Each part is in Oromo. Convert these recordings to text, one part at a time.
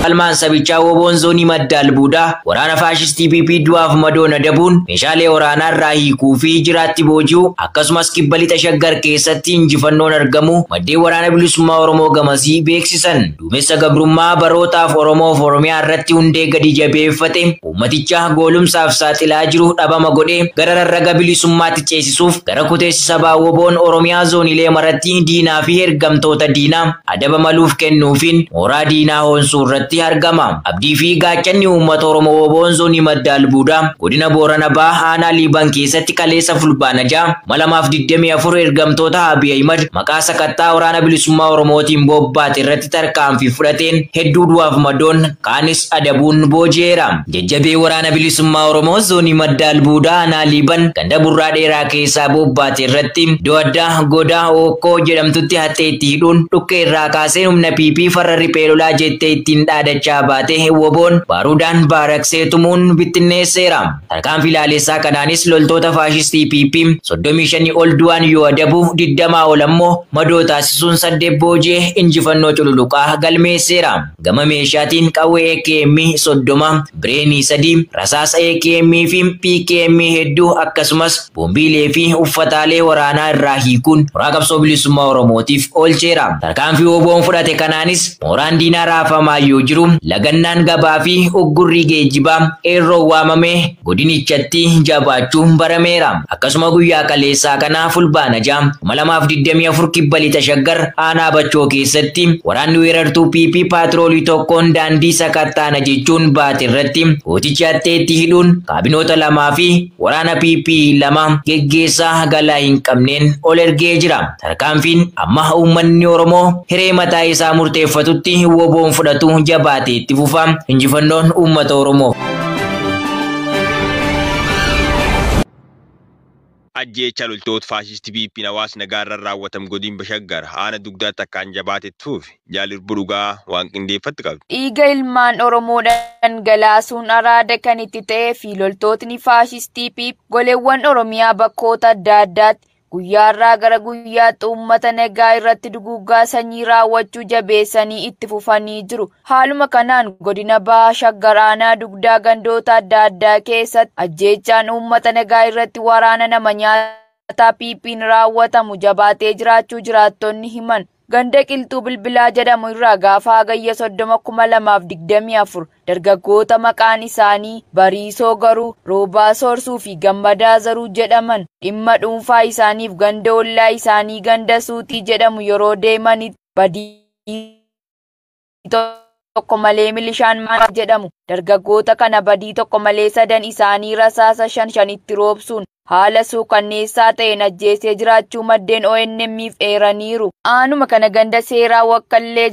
Almaan sabichaa woboon zoonii madda albuudaa waraana faashistii PP du'aaf madoona dabuun meeshaalee waraanaa irraa hiikuu fi jiraatti booji'u akkasumas kibba lixa shaggar keessatti injifannoon argamu maddeen waraana bilisummaa Oromoo gamasii beeksisan. Duumessa gabrummaa barootaaf Oromoo fi Oromiyaa irratti hundee gadi jabeeffate uummaticha goolumsaaf saaxilaa jiru dhabama godhee gara rarraga bilisummaatti ceesisuuf gara kuteessi sabaa woboon Oromiyaa zooniilee maratti diinaa fi ergamtoota diinaa adaba maluuf kennuufiin mooraa diinaa hoonsuu irratti argama. Abdii fi gaachanni uummata Oromoo woboon zoonii madda albuudaa godina Boorana Bahaa aanaa Liiban keessatti kaleessa fulbaana 2024 ergamtoota Abiy Ahimad maqaa sakattaa waraana bilisummaa Oromootiin bobbaate irratti tarkaanfii fudhateen hedduu du'aaf madoon kaanis adabuun booji'eera. Jajjabee waraana bilisummaa Oromoo zoonii madda albuudaa aanaa Liiban ganda burraa dheeraa keessaa bobbaate irratti iddoo addaa godaa Ookoo jedhamtutti hattee itti hidhuun dhukkee irraa kaasee humna PP farra riphee lolaa jettee ittiin dhaadachaa baate woboon baruudhaan baaraksee tumuun bittinneesseera. Tarkaanfii ilaalessaa kanaanis loltoota faashistii PP 35 ol du'an yoo adabu 20 ol ammoo madoo taasisuun 8 booji'ee injifannoo cululuqaa galmeesseera. Gama meeshaatiin qawwee AKM 30, bireenii 3, rasaasa AKM fi PKM hedduu akkasumas boombiilee fi uffataalee waraanaa irraa hiikuun mooraa qabsoo bilisummaa Oromootiif oolcheera. Tarkaanfii woboon fudhate kanaanis mooraan diinaa raafamaa yoo jiru lagannaan gabaa fi uggurri geejjibaa eerroo waamamee godinichatti jabaachuun barameera. Akkasuma guyyaa kaleessaa kana fulbaana 2024 kibba lixa shaggar aanaa Bachoo keessatti waraanni weerartuu PP paatroolii tokkoon daandii sakattaana jechuun baate irratti gooticha hatteetti hidhuun kaabinoota 2 fi waraana PP 2 geggeessaa galaa hin qabneen ol ergee jira. Tarkaanfiin amma uummanni Oromoo hiree mataa isaa murteeffatutti woboon fudhatu jabaatee itti fufa. Injifannoon uummata Oromoo. Ajjeecha loltoota faashistii PP hawaasa nagaarraa raawwatamu godina Bashaggar aana dugdaatti akkaan jabaatetuuf jaalirbu dhugaa waan qindeeffatti qabdi. Dhiiga ilmaan Oromoo dhangalaasuun araada kan itti ta'ee fi loltootni faashistii PP goleewwan Oromiyaa bakkoota adda addaatti guyyaarraa gara guyyaatti uummata nagaa irratti duguuggaa sanyii raawwachuu jabeessanii itti fufanii jiru. Haaluma kanaan godina Bahaa Shaggar aanaa dugdaa gandoota adda addaa keessatti ajjeechaan uummata nagaa irratti waraana nama nyaataa PP'n raawwatamu jabaatee jiraachuu jiraattonni himan. Ganda Qilxuu Bilbilaa jedhamu irraa gaafa hagayya 30/2024 dargaggoota maqaan isaanii Bariisoo Garuu, Roobaa Soorsuu fi Gammadaa Zaruu jedhaman dhimma dhuunfaa isaaniif ganda ollaa isaanii ganda Suutii jedhamu yeroo deemanitti badii tokko malee milishaan maal jedhamu dargaggoota kana badii tokko malee 3 isaanii rasaasa 5 itti roobsuun haala suukanneessaa ta'een ajjeesee jiraachuu maddeen ONM'if eeraniiru. Aanuma kana ganda seeraa Waqqallee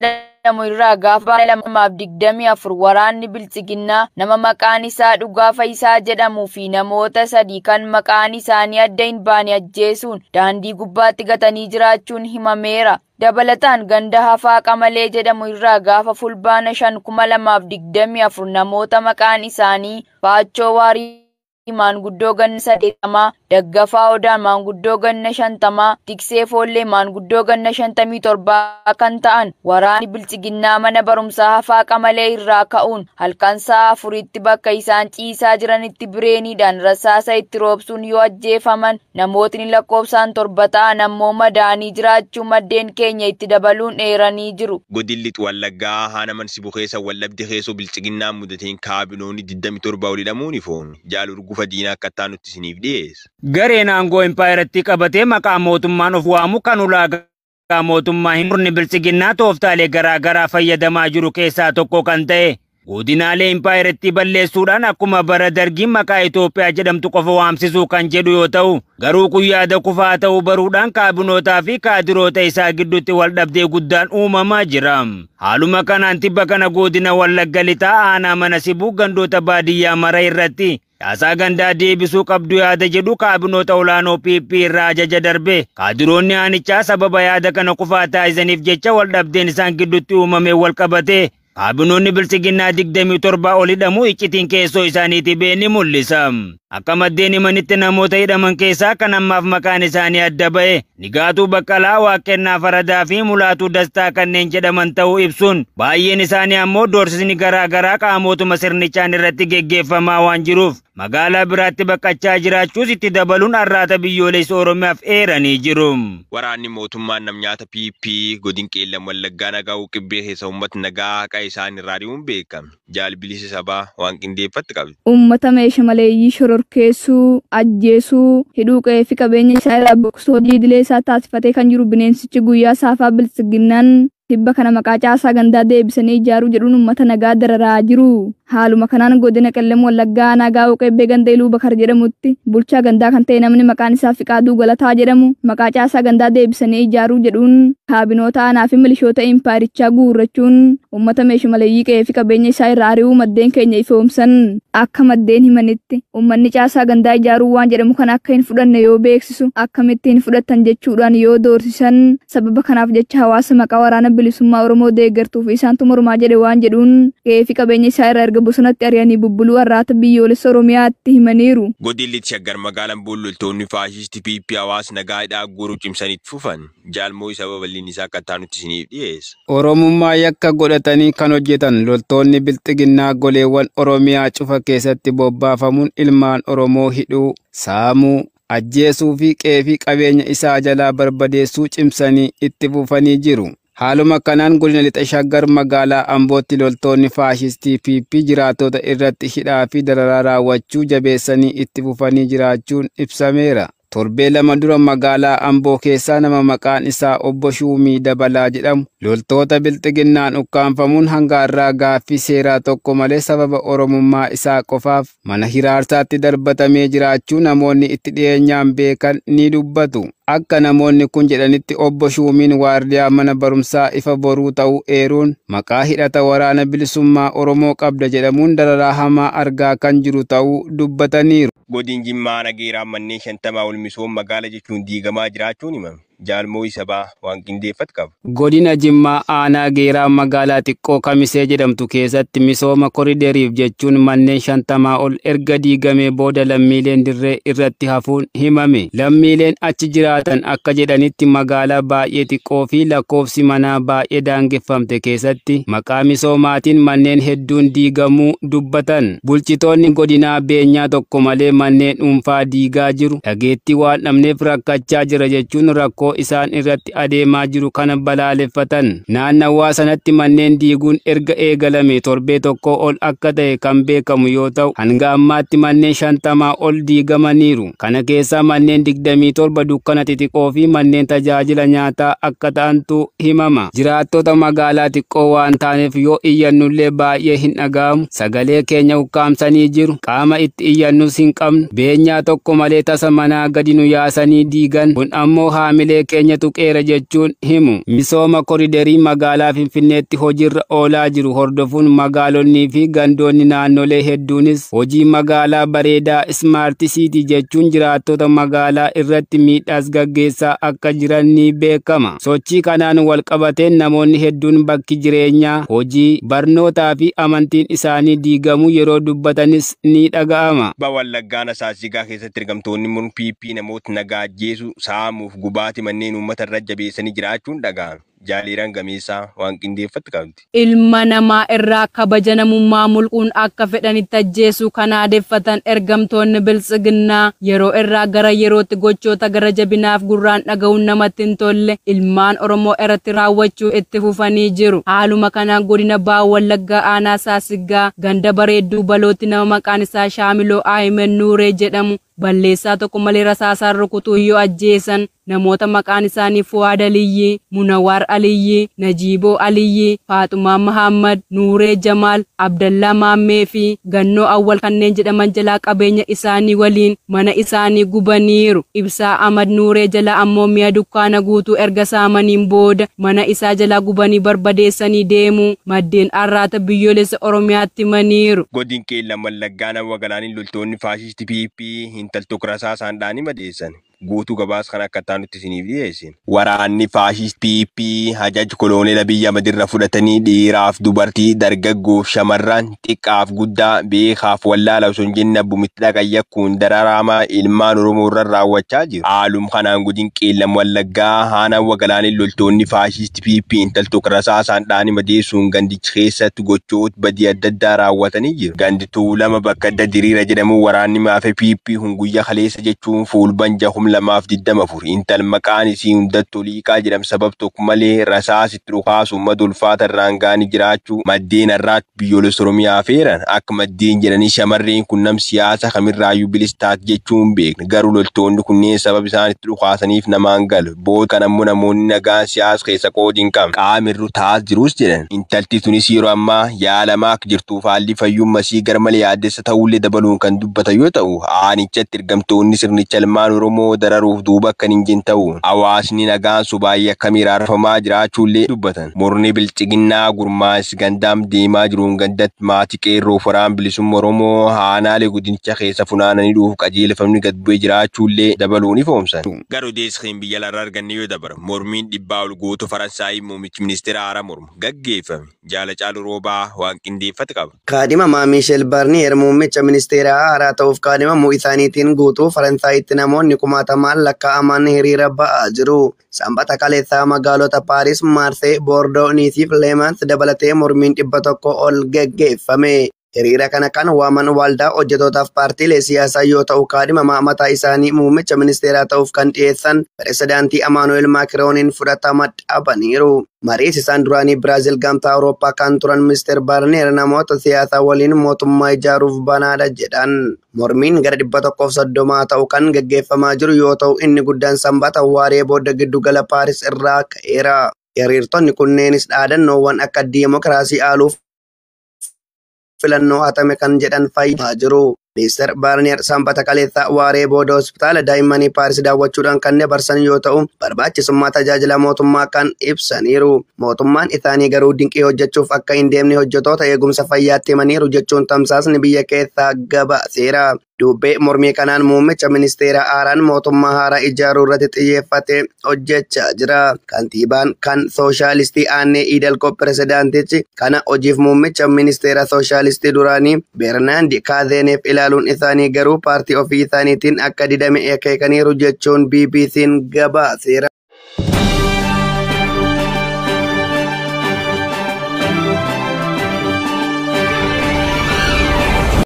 jedhamu irraa gaafa 2024 waraanni biltsiginnaa nama maqaan isaa Dhugaa Fayisaa jedhamuu fi namoota 3 kan maqaan isaanii adda hin baane ajjeesuun daandii gubbaatti gatanii jiraachuun himameera. Dabalataan ganda Hafaa Qamalee jedhamu irraa gaafa fulbaana 5/2024 namoota maqaan isaanii Faachoo Waarii maanguddoo ganna 80, Daggafaa Odaan maanguddoo ganna 50, Tiksee Foollee maanguddoo ganna 57 kan ta'an waraanni biltsiginnaa mana barumsaa Hafaa Qamalee irraa ka'uun halkan sa'a 4tti bakka isaan ciisaa jiranitti bireeniidhaan rasaasa itti roobsuun yoo ajjeefaman namootni lakkoofsaan 7 ta'an ammoo madaanii jiraachuu maddeen keenya itti dabaluun eeranii jiru. Godilli Wallaggaa haana Mansibuu keessa wallabde keessoo biltsiginnaa mudateen kaabinoonni 27 olidhamuun ifoon jaalurgu fadiina akka taanutti isiniif dhiyeessa. Gareen aangoo empaayiratti qabatee maqaa mootummaan of waamu kan ulaagaa mootummaa hin murni biltsiginnaa tooftaalee garaa fayyadamaa jiru keessaa tokko kan ta'e godinaalee empaayiratti balleessuudhaan akkuma bara dargiin maqaa Itoophiyaa jedhamtu qofa waamsisuu kan jedhu yoo ta'u garuu kun yaada kufaa ta'uu baruudhaan kaabinootaa fi kaadiroota isaa gidduutti wal dhabdee guddaan uumamaa jira. Haaluma kanaan tibba kana godina Wallagga lixaa aanaa Manasibuu gandoota baadiyyaa mara irratti Yaasaa gandaa deebisuu qabdu yaada jedhu kaabinoota olaanoo PP irraa ajaja darbe. Kaadiroonni aanichaa sababa yaada kana kufaa taasisaniif jecha wal dhabdeen isaan gidduutti uumamee wal qabate. Kaabinoonni biltsiginnaa 27 ol hidhamuu iccitiin keessoo isaaniitii bee ni mul'isa. Akka maddeen himanitti namoota hidhaman keessaa kan ammaaf maqaan isaanii adda ba'e Nigaatuu Baqqalaa, Waaqennaa Faradaa fi Mulaatuu Dastaa kanneen jedhaman ta'uu ibsuun baay'een isaanii ammoo doorsisni garaa qaamotuma sirnichaan irratti geggeeffamaa waan jiruuf magaalaa biraatti baqachaa jiraachuus itti dabaluun arraata biyyoolessa Oromiyaaf eeranii jiru. Waraanni mootummaan namnyaata PP godin Qeellam Wallaggaa nagaa qibbee keessa uummata nagaa haqa isaan irraa dhi'uun beekame. Jaalbilisa sabaa waan qindeeffatti qabdi. Uummata meeshaa maleeyyii shororkeessuu, ajjeesuu, hidhuu qe'ee fi qabeenya isaa irraa boksuu hojii idilee isaa taasifatee kan jiru bineensichi guyyaa saafaa biltsiginnaan Tibba kana maqaa caasaa gandaa deebisanii ijaaruu jedhuun uummata nagaa dararaa jiru. Haaluma kanaan godina Qellem Wallaggaa nagaa Uqebbee ganda Iluu Bakar jedhamutti bulchaa gandaa kan ta'e namni maqaan isaa Fiqaaduu Galataa jedhamu maqaa caasaa gandaa deebisanii ijaaruu jedhuun kaabinoota aanaa fi milishoota impaayirichaa guurrachuun uummata meeshaa maleeyyii qe'ee fi qabeenya isaa irraa ari'uu maddeen keenya ifoomsan. Akka maddeen himanitti uummanni caasaa gandaa ijaaruu waan jedhamu kan akka hin fudhanne yoo beeksisu akkamitti hin fudhatan jechuudhaan yoo doorsisan sababa kanaaf jecha hawaasa maqaa waraana bilisummaa Oromoo deeggartuuf isaantu mormaa jedhe waan jedhuun qe'ee fi qabeenya isaa irraa erga bosonatti ari'anii bubbuluu arraata biyyoolessa Oromiyaatti himaniiru. Godilli Shaggar magaalaan boololtoonni faashisti PP hawaasa nagaadhaa guuruu cimsanitti fufan jaalmoo sababa bal'inni isaa akka taanutti isiniif dhiyeessa. Oromummaa yakka godhatanii kan hojjetan loltoonni bilxiginnaa goleewwan Oromiyaa cufa keessatti bobbaafamuun ilmaan Oromoo hidhuu, saamuu, ajjeesuu fi qe'ee fi qabeenya isaa jalaa barbadeessuu cimsanii itti fufanii jiru. Haaluma kanaan godina lixa Shaggar magaalaa Ambootti loltoonni faashistii PP jiraatota irratti hidhaa fi dararaa raawwachuu jabeessanii itti fufanii jiraachuun ibsameera. Torbee lama dura magaalaa Amboo keessaa nama maqaan isaa Obbo Shuumii Dabalaa jedhamu loltoota bilxiginnaan ukkaanfamuun hanga har'aa gaaffii seeraa tokko malee sababa Oromummaa isaa qofaaf mana hiraarsaatti darbatamee jiraachuu namoonni itti dhiyeenyaan beekan ni dubbatu. Akka namoonni kun jedhanitti Obbo Shuumiin waardiyaa mana barumsaa ifa boruu ta'uu eeruun maqaa hidhata waraana bilisummaa Oromoo qabda jedhamuun dararaa hamaa argaa kan jiru ta'uu dubbataniiru. Godin Jimmaa Nageeraa manneen 50 ol misooma magaala jechuun diigamaa jiraachuun himame. Jaalmoo sabaa waan qindeeffatu qaba. Godina Jimmaa aanaa Geeraa magaalaa xiqqoo Kamisee jedhamtu keessatti misooma korideriif jechuun manneen 50 ol erga diigamee booda lammiileen dirree irratti hafuun himame. Lammiileen achi jiraatan akka jedhanitti magaalaa baay'ee xiqqoo fi lakkoofsi manaa baay'ee daangeffamte keessatti maqaa misoomaatiin manneen hedduun diigamuu dubbatan. Bulchitoonni godinaa beenyaa tokko malee manneen dhuunfaa diigaa jiru. Dhageettii waan dhabneef rakkachaa jira jechuun rakkoo isaan irratti adeemaa jiru kana balaaleffatan. Naannawaa sanatti manneen diiguun erga eegalame torbee tokko ol akka ta'e kan beekamu yoo ta'u hanga ammaatti manneen 50 ol diigamaniiru. Kana keessaa manneen 27 dukkana xixiqqoo fi manneen tajaajila nyaataa akka ta'antu himama. Jiraattota magaalaa xiqqoo waan taaneef yoo iyyannullee baay'ee hin dhaga'amu. Sagalee keenya ukkaamsanii jiru. Qaama itti iyyannus hin qabnu. Beenyaa tokko malee tasa manaa gadi nu yaasanii diigan. Kun ammoo haamilee keenya tuqeera jechuun himu. Misooma koriderii magaalaa Finfinneetti hojiirra oolaa jiru hordofuun magaalonni fi gandoonni naannolee hedduunis hojii magaalaa bareedaa Smart City jechuun jiraattota magaalaa irratti miidhaas gaggeessaa akka jiran ni beekama. Sochii kanaan walqabateen namoonni hedduun bakki jireenyaa, hojii, barnootaa fi amantiin isaanii diigamuu yeroo dubbatanis ni dhaga'ama. Wallaggaan Asaasigaa keessatti ergamtoonni mun PP namoota nagaa ajjeesuu, saamuuf gubaati manneen uummata irra jabeessanii jiraachuun dhaga'ame. Jaaliiraan gameessaa waan qindeeffatu qabdi. Ilma namaa irraa kabaja namummaa mulquun akka fedhanitti ajjeesuu kan aadeffatan ergamtoonni biltsiginnaa yeroo irraa gara yerootti gochoota gara jabinaaf gurraan dhaga'uun namatti hin tolle ilmaan Oromoo irratti raawwachuu itti fufanii jiru. Haaluma kanaan godina Baha Wallaggaa aanaa Saasigaa ganda bareedduu balootti nama maqaan isaa Shaamiloo Ahimed Nuuree jedhamu balleessaa tokko malee rasaasaan rukutuu yoo ajjeesan namoota maqaan isaanii Fuwaad Aliyyi, Munawar Aliyyi, Najiiboo Aliyyi, Faaxumaa Muhammad, Nuuree Jamaal, Abdallaa Maammee fi Gannoo Awwal kanneen jedhaman jalaa qabeenya isaanii waliin mana isaanii gubaniiru. Ibsaa Ahmad Nuuree jalaa ammoo mi'a dukkaana guutuu erga saamaniin booda mana isaa jalaa gubanii barbadeessanii deemuu maddeen arraata biyyoolessa Oromiyaatti himaniiru. Godin Qeellam Wallaggaa nama galaaniin loltoonni faashisti PP intaltu rasaasaan dhaanii madeessan. guutuu gabaas kan akka taanutti isiniif dhiyeessine. Waraanni faashist PP hajaj koloonela biyya madirra fudhatanii dhiiraaf dubartii dargaggoof shamarran xiqqaaf guddaa beekaaf wallaala osoo hin jenne abbumitti dhaqayyakkuun dararaamaa ilmaan Oromoo irra raawwachaa jiru. Haalum kanaan gudiin qeellam wallaggaa haanawwa galaaniin loltoonni faashist PP intaltoo rasaasaan dhaanii madeessuun gandichi keessatti gochoota badii adda addaa raawwatanii jiru. Gandituu lama bakka adda diriira jedhamu waraanni maafe PP hunguyya kaleessa jechuun fuulbanja 224 intal maqaan isii hundattuu liiqaa jedham sabab tokko malee rasaas itti dhukaasuun madulfaata irraan gaanii jiraachuu maddeen irraatti biyyoolessa Oromiyaa feeran akka maddeen jedhanii shamarreen kun nam siyaasa kamirraayyuu bilistaat jechuun beekna garuu loltoonni kunneen sabab isaan itti dhukaasaniif namaan galu booda kan ammoo namoonni nagaan siyaasa keessa qoodiin qabu qaamirru taas jirus jedhan intalti tunis yeroo ammaa yaalamaa akka jirtuuf haalli fayyummasii garmalee yaaddessa ta'ullee dabaluun kan dubbata yoo ta'u aanichatti ergamtoonni sirnicha ilmaan Oromoo dararuuf duuba akka hin jin ta'u hawaasni nagaan subaayii akkamii raarfamaa jiraachuullee dubbatan murni bilchiginnaa gurmaa'is gandaam deemaa jiruun gandatti maatii qeerroo foraan bilisummaa Oromoo haanaalee guddicha keessa funaananii dhuuf qajeelfamni gad bu'ee jiraachuullee dabaluun ifoomsan. Garuu deesqiin biyya larraa arganne yoo dabara mormiin dhibbaa ol guutuu Faransaayii muummichi ministeera haaraa mormu gaggeeffame jaala caalu roobaa waan qindeeffate qaba. Kaadhimamaa Miisheel Barniyer muummicha ministeera haaraa ta'uuf kaadhimamuu isaaniitiin guutuu Faransaayitti namoonni kumaatamaan lakkaa'aman hiriira ba'aa jiru. Sanbata kaleessaa magaalota Paaris, Maarsee, Boordoo, Niisiif Leemans dabalatee mormiin 100 ol gaggeeffame. Hiriira kana kan waaman waldaa hojjetootaaf paartiilee siyaasaa yoo ta'u kaadhimamaa mataa isaanii muummicha ministeeraa ta'uuf kan dhiyeessan pirezidaantii Emaanu'eel Maakirooniin fudhatama dhabaniiru. Mariis isaan duraanii Biraazil gamtaa Awurooppaa kan turan Mister Barnier namoota siyaasaa waliin mootummaa ijaaruuf banaadha jedhan. Mormiin gara 130 ta'u kan gaggeeffamaa jiru yoo ta'u inni guddaan sanbata waaree booda giddugala Paaris irraa ka'eera. Hiriirtonni kunneenis dhaadannoowwan akka diimokiraasii aaluuf filannoo hatame kan jedhan fayyadaa jiru. Mister Barnier sanbata kaleessaa waaree booda hospitaala daa'immanii Paaris daawwachuudhaan kan dabarsan yoo ta'u barbaachisummaa tajaajila mootummaa kan ibsaniiru. Mootummaan isaanii garuu dinqii hojjechuuf akka hin deemne hojjetoota eegumsa fayyaatti himaniiru jechuun tamsaasni biyya keessaa gabaaseera. Dubbee mormii kanaan muummicha ministeera haaraan mootummaa haaraa ijaaruu irratti xiyyeeffate hojjechaa jira. Kantiibaan kan sooshaalistii Aanee Iidalqoo pirezidaantichi kana hojiif muummicha ministeera sooshaalistii duraanii Beernaand Kaazeneef ilaaluun isaanii garuu paartii ofii isaaniitiin akka didame akeekaniiru jechuun BBC'n gabaaseera.